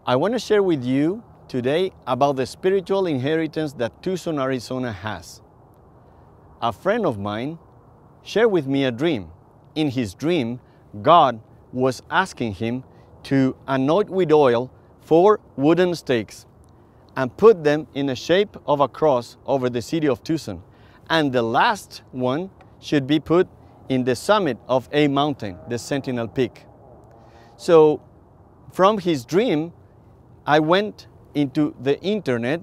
I want to share with you today about the spiritual inheritance that Tucson, Arizona has. A friend of mine shared with me a dream. In his dream, God was asking him to anoint with oil 4 wooden stakes and put them in the shape of a cross over the city of Tucson. And the last one should be put in the summit of a mountain, the Sentinel Peak. So from his dream, I went into the internet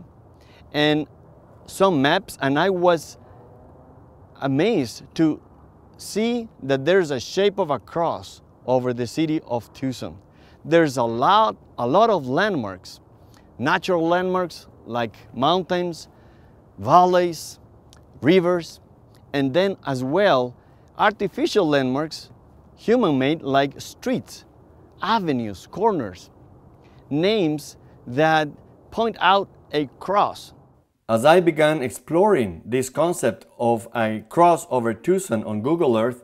and some maps, and I was amazed to see that there's a shape of a cross over the city of Tucson. There's a lot of landmarks, natural landmarks like mountains, valleys, rivers, and then as well artificial landmarks, human-made, like streets, avenues, corners, names that point out a cross. As I began exploring this concept of a cross over Tucson on Google Earth,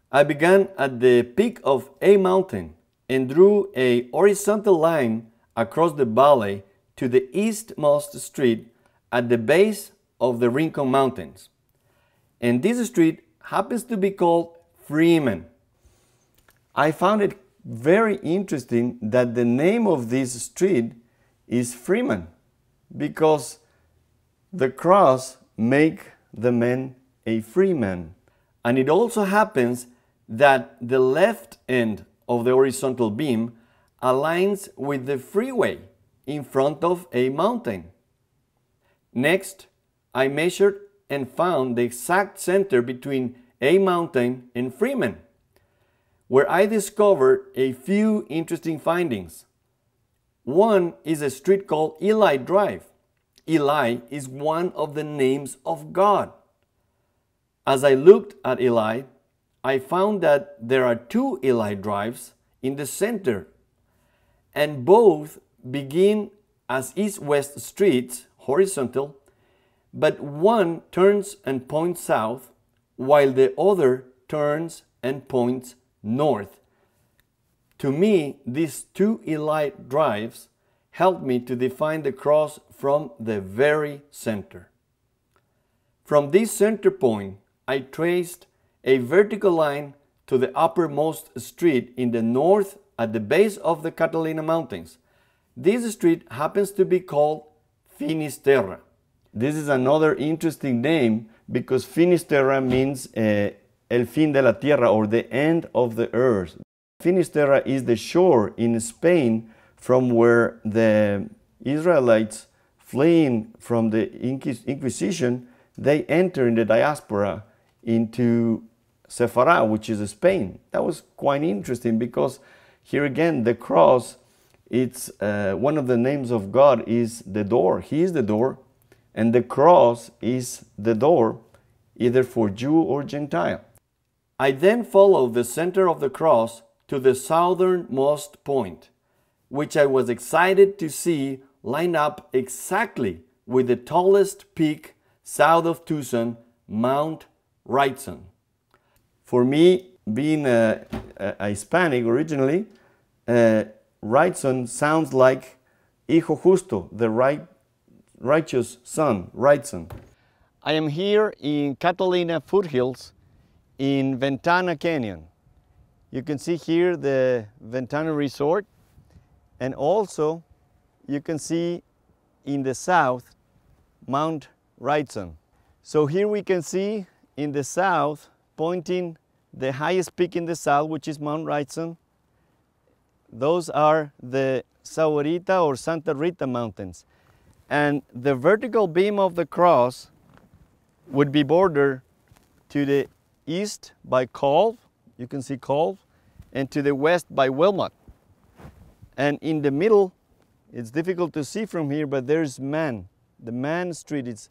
I began at the peak of a mountain and drew a horizontal line across the valley to the eastmost street at the base of the Rincon Mountains. And this street happens to be called Freeman. I found it very interesting that the name of this street is Freeman, because the cross make the man a free man. And it also happens that the left end of the horizontal beam aligns with the freeway in front of a mountain. Next, I measured and found the exact center between a mountain and Freeman, where I discovered a few interesting findings. One is a street called Eli Drive. Eli is one of the names of God. As I looked at Eli, I found that there are 2 Eli Drives in the center, and both begin as east-west streets, horizontal, but one turns and points south, while the other turns and points north. To me, these 2 Eli Drives helped me to define the cross from the very center. From this center point, I traced a vertical line to the uppermost street in the north at the base of the Catalina Mountains. This street happens to be called Finisterra. This is another interesting name because Finisterra means el fin de la tierra, or the end of the earth. Finisterra is the shore in Spain from where the Israelites fleeing from the Inquisition, they enter in the diaspora into Sephara, which is Spain. That was quite interesting because here again the cross, it's one of the names of God is the door. He is the door, and the cross is the door, either for Jew or Gentile. I then followed the center of the cross to the southernmost point, which I was excited to see line up exactly with the tallest peak south of Tucson, Mount Wrightson. For me, being a Hispanic originally, Wrightson sounds like Hijo Justo, the righteous son, Wrightson. I am here in Catalina foothills in Ventana Canyon. You can see here the Ventana Resort, and also you can see in the south Mount Wrightson. So here we can see in the south, pointing the highest peak in the south, which is Mount Wrightson. Those are the Sahuarita or Santa Rita Mountains. And the vertical beam of the cross would be bordered to the east by Culve, you can see Culve, and to the west by Wilmot. And in the middle, it's difficult to see from here, but there's Man. The Man Street is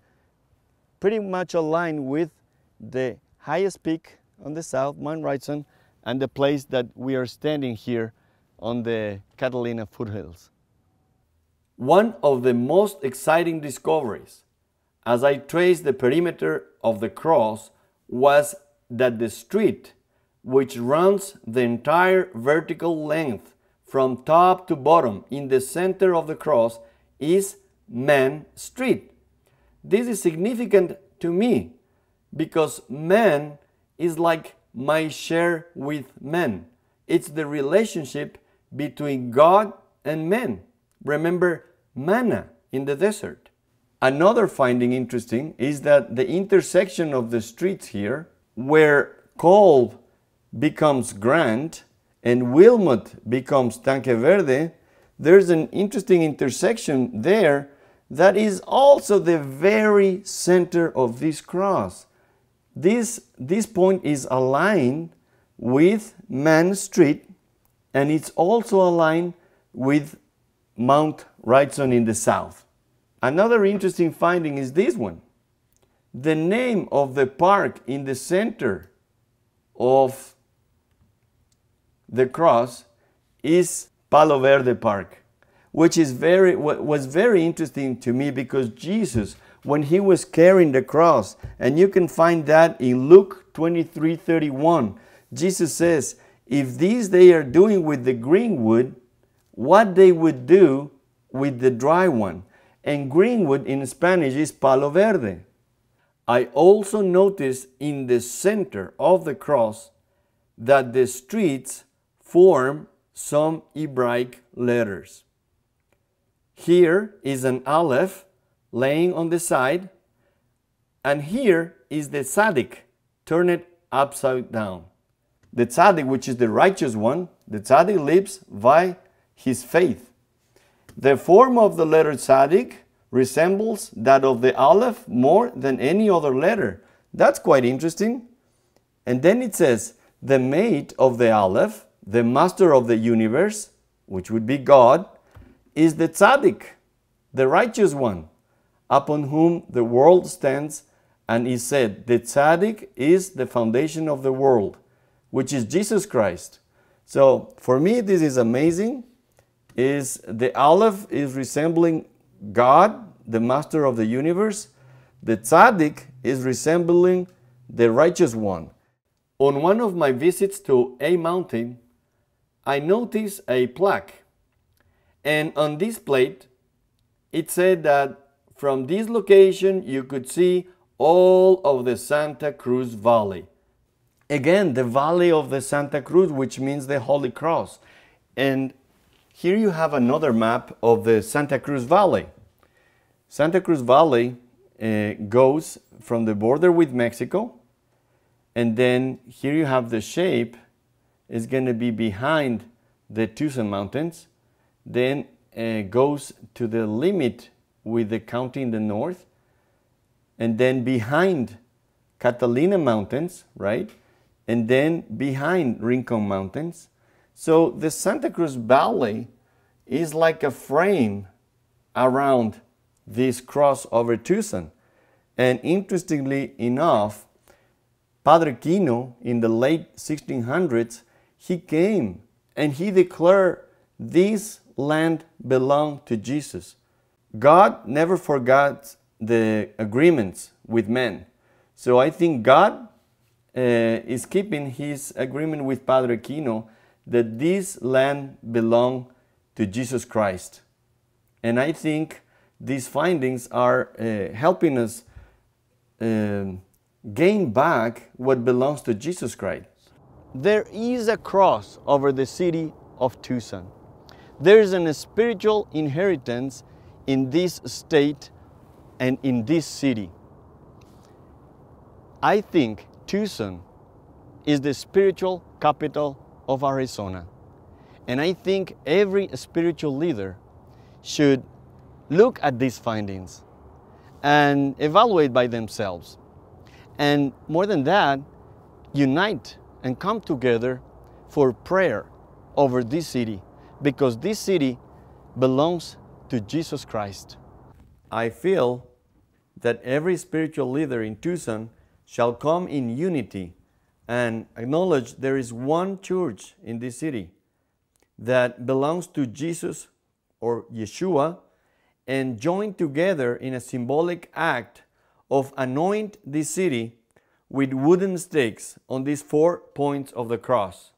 pretty much aligned with the highest peak on the south, Mount Wrightson, and the place that we are standing here on the Catalina foothills. One of the most exciting discoveries as I traced the perimeter of the cross was that the street, which runs the entire vertical length from top to bottom in the center of the cross is Man Street. This is significant to me because man is like my share with men. It's the relationship between God and men. Remember manna in the desert. Another finding interesting is that the intersection of the streets here, where Kolb becomes Grand and Wilmot becomes Tanque Verde, there's an interesting intersection there that is also the very center of this cross. This point is aligned with Man Street, and it's also aligned with Mount Wrightson in the south. Another interesting finding is this one. The name of the park in the center of the cross is Palo Verde Park, which is was very interesting to me because Jesus, when he was carrying the cross, and you can find that in Luke 23:31, Jesus says, if these they are doing with the green wood, what they would do with the dry one. And greenwood in Spanish is Palo Verde. I also noticed in the center of the cross that the streets form some Hebraic letters. Here is an Aleph laying on the side, and here is the Tzaddik, turn it upside down. The Tzaddik, which is the righteous one, the Tzaddik lives by his faith. The form of the letter Tzaddik resembles that of the Aleph more than any other letter. That's quite interesting. And then it says, the mate of the Aleph, the master of the universe, which would be God, is the Tzaddik, the righteous one, upon whom the world stands, and is said, the Tzaddik is the foundation of the world, which is Jesus Christ. So for me, this is amazing. The Aleph is resembling God, the master of the universe. The Tzaddik is resembling the righteous one. On one of my visits to a mountain, I noticed a plaque. And on this plate, it said that from this location, you could see all of the Santa Cruz Valley. Again, the Valley of the Santa Cruz, which means the Holy Cross. And here you have another map of the Santa Cruz Valley. Santa Cruz Valley goes from the border with Mexico, and then here you have the shape is going to be behind the Tucson Mountains, then goes to the limit with the county in the north, and then behind Catalina Mountains, right? And then behind Rincon Mountains. So the Santa Cruz Valley is like a frame around this cross over Tucson. And interestingly enough, Padre Kino in the late 1600s, he came and he declared this land belonged to Jesus. God never forgot the agreements with men. So I think God is keeping his agreement with Padre Kino that this land belongs to Jesus Christ. And I think these findings are helping us gain back what belongs to Jesus Christ. There is a cross over the city of Tucson. There is a spiritual inheritance in this state and in this city. I think Tucson is the spiritual capital of Arizona. And I think every spiritual leader should look at these findings and evaluate by themselves. And more than that, unite and come together for prayer over this city, because this city belongs to Jesus Christ. I feel that every spiritual leader in Tucson shall come in unity and acknowledge there is one church in this city that belongs to Jesus or Yeshua, and join together in a symbolic act of anoint this city with wooden stakes on these 4 points of the cross.